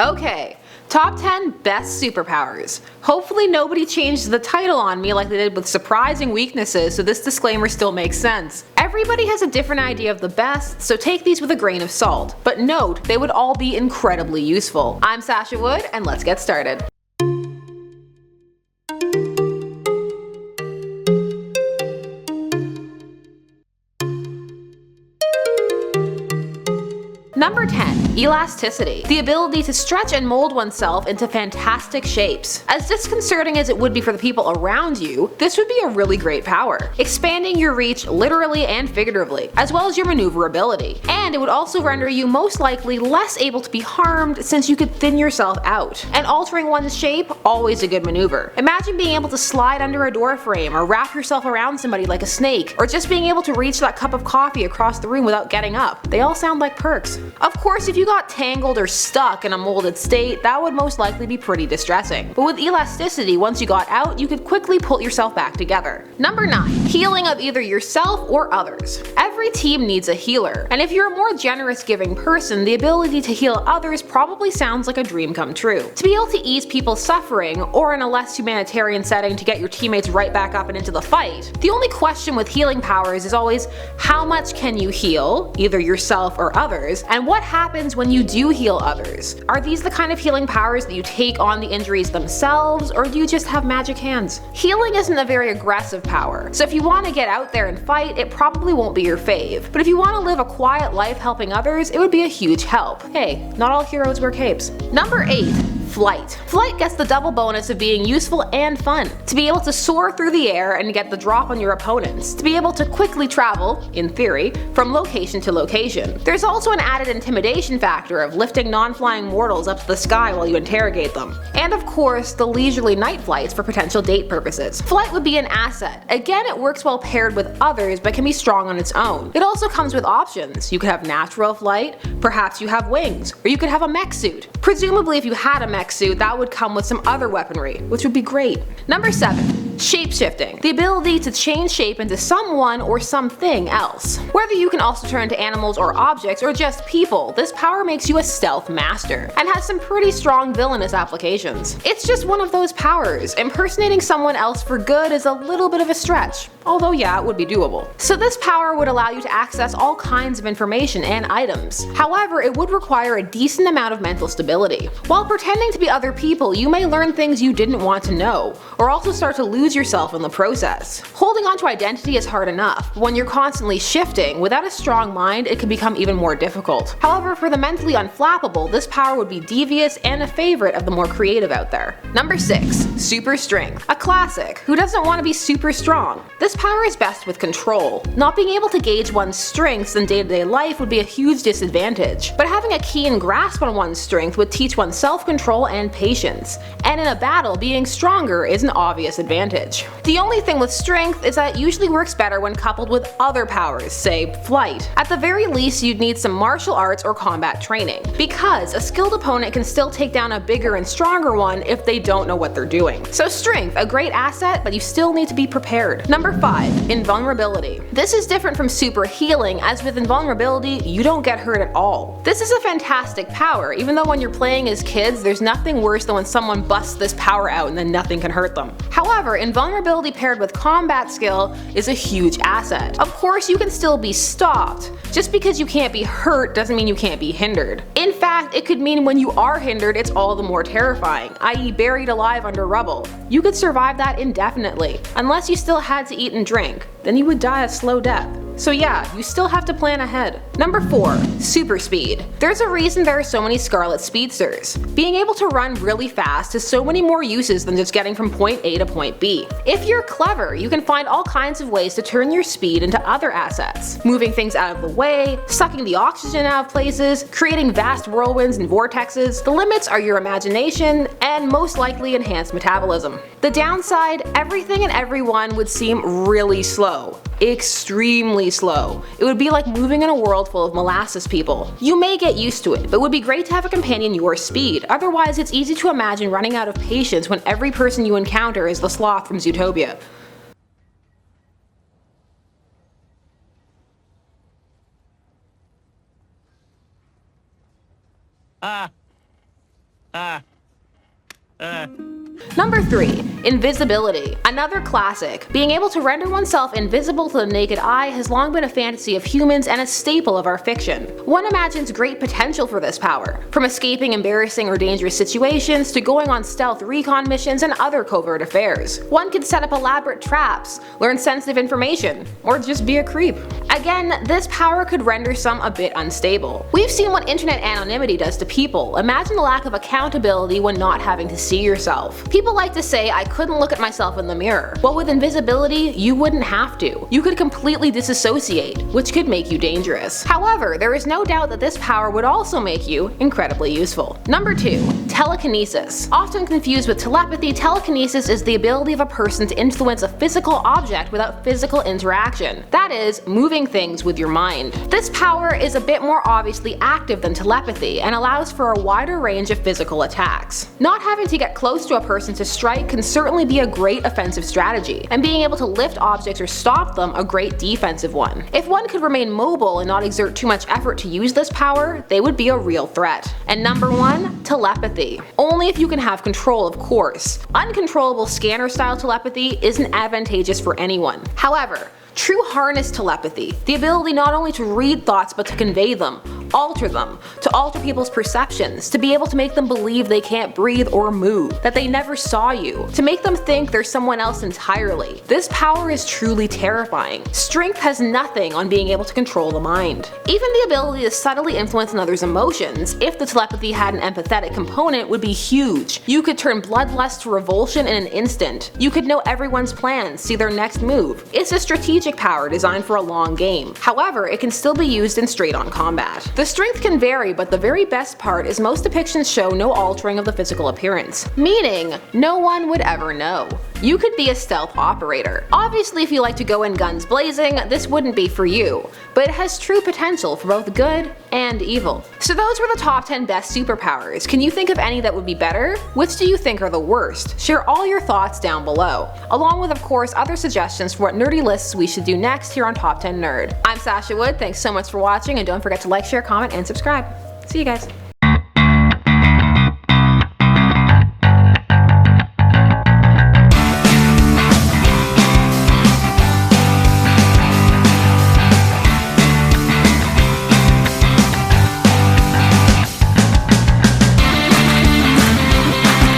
Okay, top 10 best superpowers. Hopefully nobody changed the title on me like they did with surprising weaknesses, so this disclaimer still makes sense. Everybody has a different idea of the best, so take these with a grain of salt. But note, they would all be incredibly useful. I'm Sasha Wood, and let's get started. Number 10. Elasticity. The ability to stretch and mold oneself into fantastic shapes. As disconcerting as it would be for the people around you, this would be a really great power, expanding your reach literally and figuratively, as well as your maneuverability. And it would also render you most likely less able to be harmed since you could thin yourself out. And altering one's shape, always a good maneuver. Imagine being able to slide under a door frame, or wrap yourself around somebody like a snake, or just being able to reach that cup of coffee across the room without getting up. They all sound like perks. Of course, if you got tangled or stuck in a molded state, that would most likely be pretty distressing. But with elasticity, once you got out, you could quickly pull yourself back together. Number 9. Healing of either yourself or others. Every team needs a healer, and if you're a more generous giving person, the ability to heal others probably sounds like a dream come true. To be able to ease people's suffering, or in a less humanitarian setting to get your teammates right back up and into the fight. The only question with healing powers is always, how much can you heal, either yourself or others, and what happens when you do heal others? Are these the kind of healing powers that you take on the injuries themselves, or do you just have magic hands? Healing isn't a very aggressive power, so if you want to get out there and fight, it probably won't be your fave. But if you want to live a quiet life helping others, it would be a huge help. Hey, not all heroes wear capes. Number 8. Flight. Flight gets the double bonus of being useful and fun. To be able to soar through the air and get the drop on your opponents. To be able to quickly travel, in theory, from location to location. There's also an added intimidation factor of lifting non-flying mortals up to the sky while you interrogate them. And of course, the leisurely night flights for potential date purposes. Flight would be an asset. Again, it works well paired with others but can be strong on its own. It also comes with options. You could have natural flight, perhaps you have wings, or you could have a mech suit. Presumably if you had a mech suit, that would come with some other weaponry, which would be great. Number 7. Shapeshifting. The ability to change shape into someone or something else. Whether you can also turn into animals or objects or just people, this power makes you a stealth master, and has some pretty strong villainous applications. It's just one of those powers. Impersonating someone else for good is a little bit of a stretch, although yeah, it would be doable. So this power would allow you to access all kinds of information and items. However, it would require a decent amount of mental stability. While pretending to be other people, you may learn things you didn't want to know, or also start to lose yourself in the process. Holding on to identity is hard enough, but when you're constantly shifting, without a strong mind, it can become even more difficult. However, for the mentally unflappable, this power would be devious and a favorite of the more creative out there. Number 6. Super Strength. A classic. Who doesn't want to be super strong? This power is best with control. Not being able to gauge one's strengths in day-to-day life would be a huge disadvantage, but having a keen grasp on one's strength would teach one self-control and patience. And in a battle, being stronger is an obvious advantage. The only thing with strength is that it usually works better when coupled with other powers, say flight. At the very least, you'd need some martial arts or combat training, because a skilled opponent can still take down a bigger and stronger one if they don't know what they're doing. So strength, a great asset, but you still need to be prepared. Number 5. Invulnerability. This is different from super healing, as with invulnerability, you don't get hurt at all. This is a fantastic power, even though when you're playing as kids, there's nothing worse than when someone busts this power out and then nothing can hurt them. However, invulnerability paired with combat skill is a huge asset. Of course, you can still be stopped. Just because you can't be hurt doesn't mean you can't be hindered. In fact, it could mean when you are hindered, it's all the more terrifying, i.e. buried alive under rubble. You could survive that indefinitely, unless you still had to eat and drink. Then you would die a slow death. So yeah, you still have to plan ahead. Number 4. Super speed. There's a reason there are so many Scarlet Speedsters. Being able to run really fast has so many more uses than just getting from point A to point B. If you're clever, you can find all kinds of ways to turn your speed into other assets. Moving things out of the way, sucking the oxygen out of places, creating vast whirlwinds and vortexes. The limits are your imagination, and most likely enhanced metabolism. The downside, everything and everyone would seem really slow. Extremely slow. It would be like moving in a world full of molasses people. You may get used to it, but it would be great to have a companion your speed. Otherwise, it's easy to imagine running out of patience when every person you encounter is the sloth from Zootopia. Number 3. Invisibility. Another classic. Being able to render oneself invisible to the naked eye has long been a fantasy of humans and a staple of our fiction. One imagines great potential for this power, from escaping embarrassing or dangerous situations to going on stealth recon missions and other covert affairs. One could set up elaborate traps, learn sensitive information, or just be a creep. Again, this power could render some a bit unstable. We've seen what internet anonymity does to people. Imagine the lack of accountability when not having to see yourself. People like to say, I couldn't look at myself in the mirror. Well, with invisibility, you wouldn't have to. You could completely disassociate, which could make you dangerous. However, there is no doubt that this power would also make you incredibly useful. Number 2. Telekinesis. Often confused with telepathy, telekinesis is the ability of a person to influence a physical object without physical interaction. That is, moving things with your mind. This power is a bit more obviously active than telepathy and allows for a wider range of physical attacks. Not having to get close to a person to strike can certainly be a great offensive strategy, and being able to lift objects or stop them a great defensive one. If one could remain mobile and not exert too much effort to use this power, they would be a real threat. And number 1, telepathy. Only if you can have control, of course. Uncontrollable scanner style telepathy isn't advantageous for anyone. However, true harness telepathy, the ability not only to read thoughts but to convey them, to alter people's perceptions, to be able to make them believe they can't breathe or move, that they never saw you, to make them think they're someone else entirely. This power is truly terrifying. Strength has nothing on being able to control the mind. Even the ability to subtly influence another's emotions, if the telepathy had an empathetic component, would be huge. You could turn bloodlust to revulsion in an instant. You could know everyone's plans, see their next move. It's a strategic power designed for a long game. However, it can still be used in straight-on combat. The strength can vary, but the very best part is most depictions show no altering of the physical appearance, meaning no one would ever know. You could be a stealth operator. Obviously, if you like to go in guns blazing, this wouldn't be for you, but it has true potential for both good and evil. So those were the top 10 best superpowers. Can you think of any that would be better? Which do you think are the worst? Share all your thoughts down below, along with, of course, other suggestions for what nerdy lists we should do next here on Top 10 Nerd. I'm Sasha Wood, thanks so much for watching, and don't forget to like, share, comment, and subscribe. See you guys.